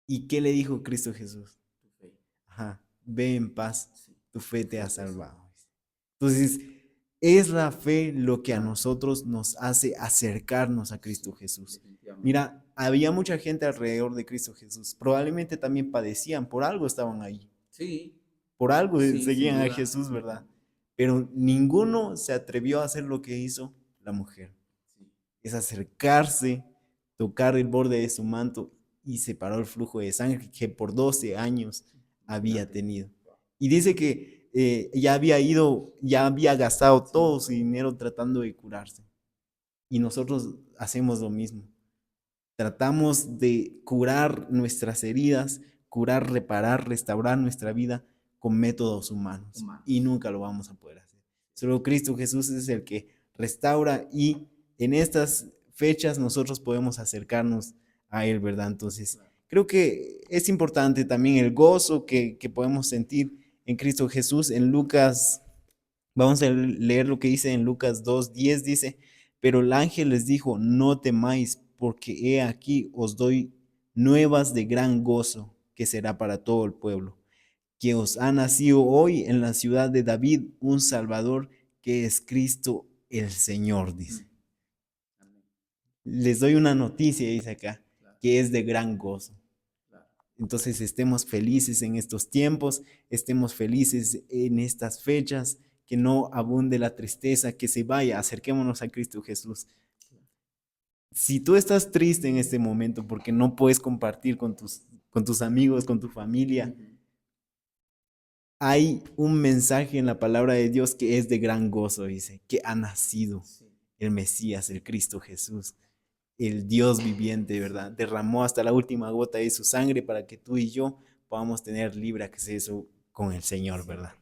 ¿Y qué le dijo Cristo Jesús? Tu fe. Ajá, ve en paz, Sí. tu fe Tu te ha fe te salvado. salva. Entonces, Es la fe lo que a nosotros nos hace acercarnos a Cristo Jesús. Definitivamente. Mira, había mucha gente alrededor de Cristo Jesús. Probablemente también padecían, por algo estaban ahí, Sí, por algo sí, sin seguían a duda. Jesús, ¿verdad? Pero ninguno se atrevió a hacer lo que hizo la mujer. Sí, Es acercarse, tocar el borde de su manto y separó el flujo de sangre que por 12 años había imagínate. tenido. Y dice que ya había ido, ya había gastado todo su dinero tratando de curarse. Y nosotros hacemos lo mismo. Tratamos de curar nuestras heridas, curar, reparar, restaurar nuestra vida con métodos humanos. Y Humanos. nunca lo vamos a poder hacer. Solo Cristo Jesús es el que restaura y en estas fechas nosotros podemos acercarnos a Él, ¿verdad? Entonces, creo que es importante también el gozo que podemos sentir en Cristo Jesús. En Lucas, vamos a leer lo que dice en Lucas 2:10, dice, pero el ángel les dijo, no temáis, porque he aquí os doy nuevas de gran gozo, que será para todo el pueblo, que os ha nacido hoy en la ciudad de David un Salvador, que es Cristo el Señor, dice. Amén. Les doy una noticia, dice acá, Claro, que es de gran gozo. claro. Entonces estemos felices en estos tiempos, estemos felices en estas fechas, que no abunde la tristeza, que se vaya, acerquémonos a Cristo Jesús. Si tú estás triste en este momento porque no puedes compartir con tus amigos, con tu familia, Ujú. hay un mensaje en la palabra de Dios que es de gran gozo, dice, que ha nacido Sí, el Mesías, el Cristo Jesús, el Dios viviente, ¿verdad? Derramó hasta la última gota de su sangre para que tú y yo podamos tener libre acceso con el Señor, ¿verdad? cierto.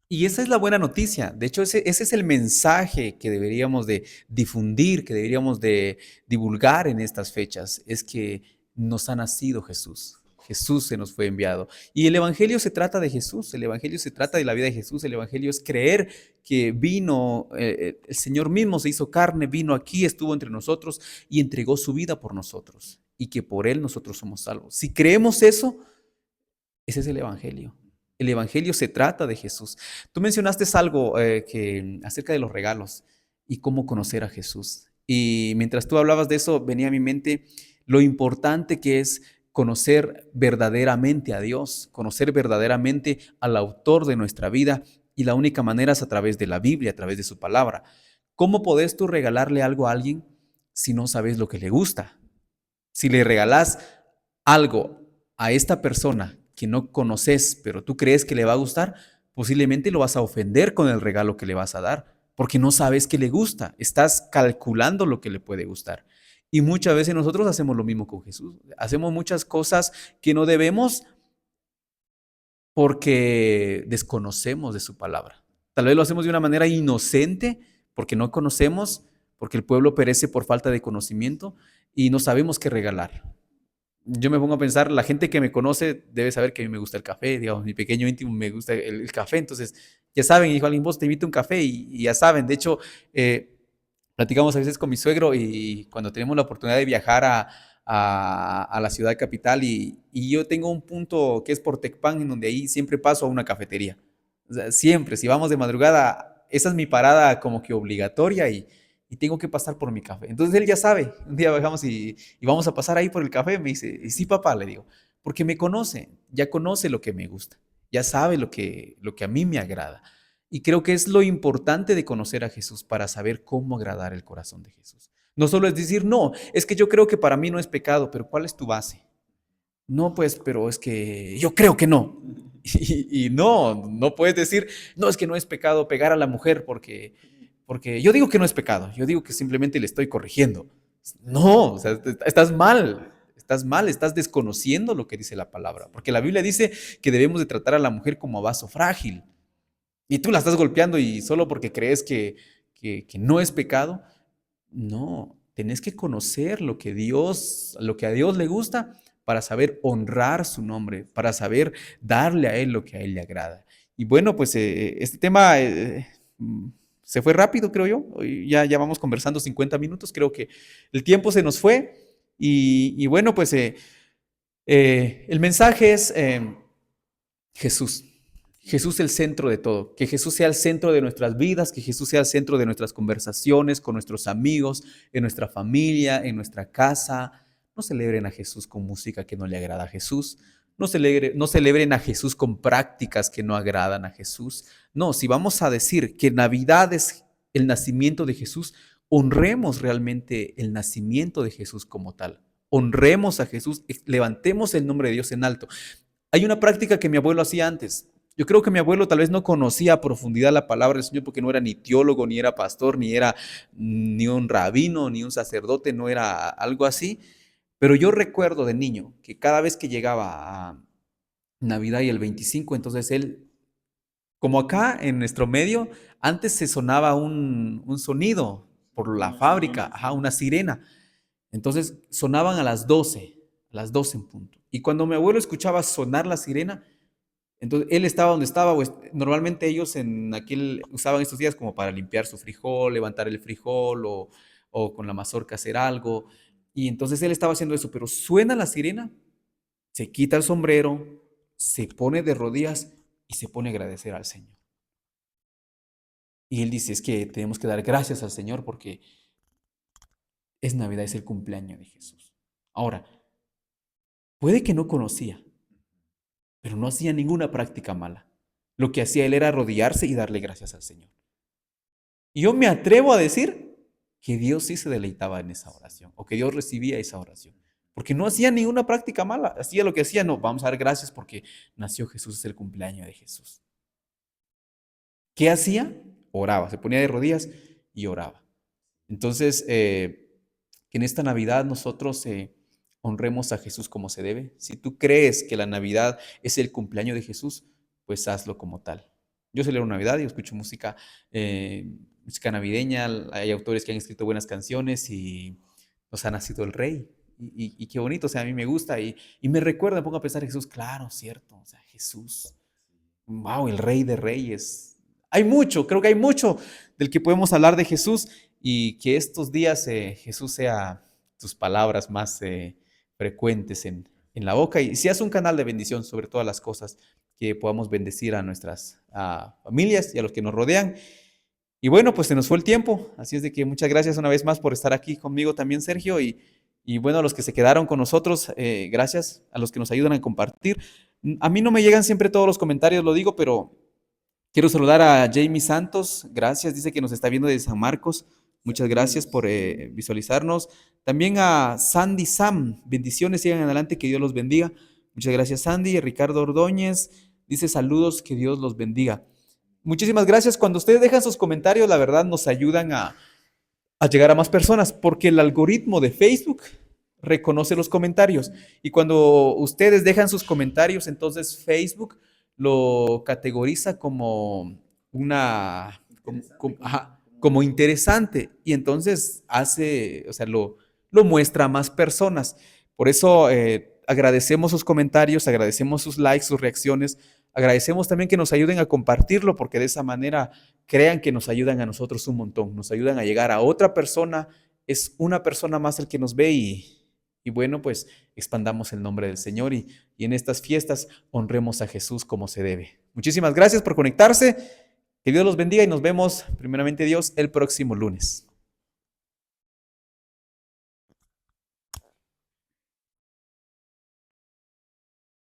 Y esa es la buena noticia. De hecho, ese es el mensaje que deberíamos de difundir, que deberíamos de divulgar en estas fechas. Es que nos ha nacido Jesús. Jesús se nos fue enviado. Y el Evangelio se trata de Jesús. El Evangelio se trata de la vida de Jesús. El Evangelio es creer que vino, el Señor mismo se hizo carne, vino aquí, estuvo entre nosotros y entregó su vida por nosotros. Y que por Él nosotros somos salvos. Si creemos eso, ese es el Evangelio. El Evangelio se trata de Jesús. Tú mencionaste algo acerca de los regalos y cómo conocer a Jesús. Y mientras tú hablabas de eso, venía a mi mente lo importante que es conocer verdaderamente a Dios, conocer verdaderamente al autor de nuestra vida. Y la única manera es a través de la Biblia, a través de su palabra. ¿Cómo podés tú regalarle algo a alguien si no sabes lo que le gusta? Si le regalas algo a esta persona que no conoces, pero tú crees que le va a gustar, posiblemente lo vas a ofender con el regalo que le vas a dar, porque no sabes que le gusta, estás calculando lo que le puede gustar. Y muchas veces nosotros hacemos lo mismo con Jesús, hacemos muchas cosas que no debemos porque desconocemos de su palabra. Tal vez lo hacemos de una manera inocente porque no conocemos, porque el pueblo perece por falta de conocimiento y no sabemos qué regalar. Yo me pongo a pensar, la gente que me conoce debe saber que a mí me gusta el café, digamos, mi pequeño íntimo me gusta el café, entonces ya saben, dijo alguien, vos te invito a un café y ya saben, de hecho, platicamos a veces con mi suegro y cuando tenemos la oportunidad de viajar a la ciudad capital y yo tengo un punto que es por Tecpan, en donde ahí siempre paso a una cafetería, o sea, siempre, si vamos de madrugada, esa es mi parada como que obligatoria y tengo que pasar por mi café. Entonces él ya sabe, un día bajamos y vamos a pasar ahí por el café. Me dice, y sí, papá, le digo, porque me conoce, ya conoce lo que me gusta, ya sabe lo que a mí me agrada. Y creo que es lo importante de conocer a Jesús para saber cómo agradar el corazón de Jesús. No solo es decir, no, es que yo creo que para mí no es pecado, pero ¿cuál es tu base? No, pues, pero es que yo creo que no. Y no, no puedes decir, no, es que no es pecado pegar a la mujer porque yo digo que no es pecado, yo digo que simplemente le estoy corrigiendo. No, o sea, estás mal, estás desconociendo lo que dice la palabra, porque la Biblia dice que debemos de tratar a la mujer como a vaso frágil, y tú la estás golpeando y solo porque crees que no es pecado, no, tenés que conocer lo que a Dios le gusta para saber honrar su nombre, para saber darle a Él lo que a Él le agrada. Y bueno, pues este tema se fue rápido, creo yo. Hoy ya vamos conversando 50 minutos, creo que el tiempo se nos fue. Y bueno, pues el mensaje es Jesús. Jesús el centro de todo, que Jesús sea el centro de nuestras vidas, que Jesús sea el centro de nuestras conversaciones con nuestros amigos, en nuestra familia, en nuestra casa. No celebren a Jesús con música que no le agrada a Jesús. No celebren a Jesús con prácticas que no agradan a Jesús. No, si vamos a decir que Navidad es el nacimiento de Jesús, honremos realmente el nacimiento de Jesús como tal. Honremos a Jesús, levantemos el nombre de Dios en alto. Hay una práctica que mi abuelo hacía antes. Yo creo que mi abuelo tal vez no conocía a profundidad la palabra del Señor porque no era ni teólogo, ni era pastor, ni era ni un rabino, ni un sacerdote, no era algo así. Pero yo recuerdo de niño que cada vez que llegaba a Navidad y el 25, entonces él, como acá en nuestro medio, antes se sonaba un sonido por la Una sirena, fábrica, ajá, sí. una sirena. Entonces sonaban a las 12 en punto. Y cuando mi abuelo escuchaba sonar la sirena, entonces él estaba donde estaba, pues, normalmente ellos en aquel usaban estos días como para limpiar su frijol, levantar el frijol o con la mazorca hacer algo. Y entonces él estaba haciendo eso, pero suena la sirena, se quita el sombrero, se pone de rodillas y se pone a agradecer al Señor. Y él dice, es que tenemos que dar gracias al Señor porque es Navidad, es el cumpleaños de Jesús. Ahora, puede que no conocía, pero no hacía ninguna práctica mala. Lo que hacía él era arrodillarse y darle gracias al Señor. Y yo me atrevo a decir que Dios sí se deleitaba en esa oración, o que Dios recibía esa oración, porque no hacía ninguna práctica mala, hacía lo que hacía, no, vamos a dar gracias porque nació Jesús, es el cumpleaños de Jesús. ¿Qué hacía? Oraba, se ponía de rodillas y oraba. Entonces, que en esta Navidad nosotros honremos a Jesús como se debe. Si tú crees que la Navidad es el cumpleaños de Jesús, pues hazlo como tal. Yo celebro Navidad y escucho música navideña. Hay autores que han escrito buenas canciones y nos ha nacido el Rey. Y qué bonito, o sea, a mí me gusta y me recuerda, me pongo a pensar en Jesús, claro, cierto, o sea, Jesús, wow, el Rey de Reyes. Hay mucho, creo que hay mucho del que podemos hablar de Jesús y que estos días Jesús sea tus palabras más frecuentes en la boca y seas un canal de bendición sobre todas las cosas, que podamos bendecir a nuestras familias y a los que nos rodean. Y bueno, pues se nos fue el tiempo, así es de que muchas gracias una vez más por estar aquí conmigo también, Sergio, y bueno, a los que se quedaron con nosotros, gracias a los que nos ayudan a compartir. A mí no me llegan siempre todos los comentarios, lo digo, pero quiero saludar a Jamie Santos, gracias, dice que nos está viendo de San Marcos, muchas gracias por Saludos. Sí. visualizarnos. También a Sandy Sam, bendiciones, sigan adelante, que Dios los bendiga. Muchas gracias, Sandy. Ricardo Ordóñez dice saludos, que Dios los bendiga. Muchísimas gracias. Cuando ustedes dejan sus comentarios, la verdad nos ayudan a llegar a más personas, porque el algoritmo de Facebook reconoce los comentarios. Y cuando ustedes dejan sus comentarios, entonces Facebook lo categoriza como una, Interesante, ajá, como como algo. interesante. Y entonces hace, o sea, lo muestra a más personas. Por eso agradecemos sus comentarios, agradecemos sus likes, sus reacciones. Agradecemos también que nos ayuden a compartirlo, porque de esa manera crean que nos ayudan a nosotros un montón, nos ayudan a llegar a otra persona, es una persona más el que nos ve y bueno, pues expandamos el nombre del Señor y en estas fiestas honremos a Jesús como se debe. Muchísimas gracias por conectarse, que Dios los bendiga y nos vemos, primeramente Dios, el próximo lunes.